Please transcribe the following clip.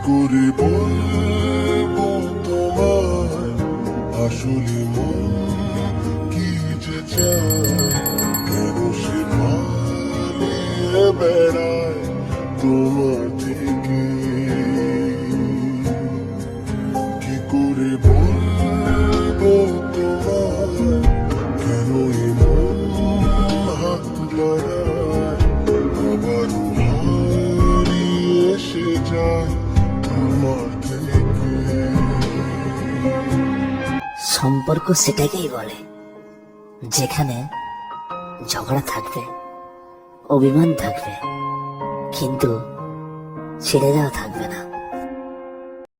করে বলবো তোমায় আসলে মন কি যে চায়, কেন সে পালিয়ে বেড়ায় তোমার থেকে। কি করে বলবো তোমায় কেন এই মন হাত বাড়ায়, আবারও হারিয়ে এসে যায় তোমার থেকে। সম্পর্ক সেটাকেই বলে যেখানে ঝগড়া থাকবে, অভিমান থাকবে, কিন্তু ছেড়ে দেওয়া থাকবে না।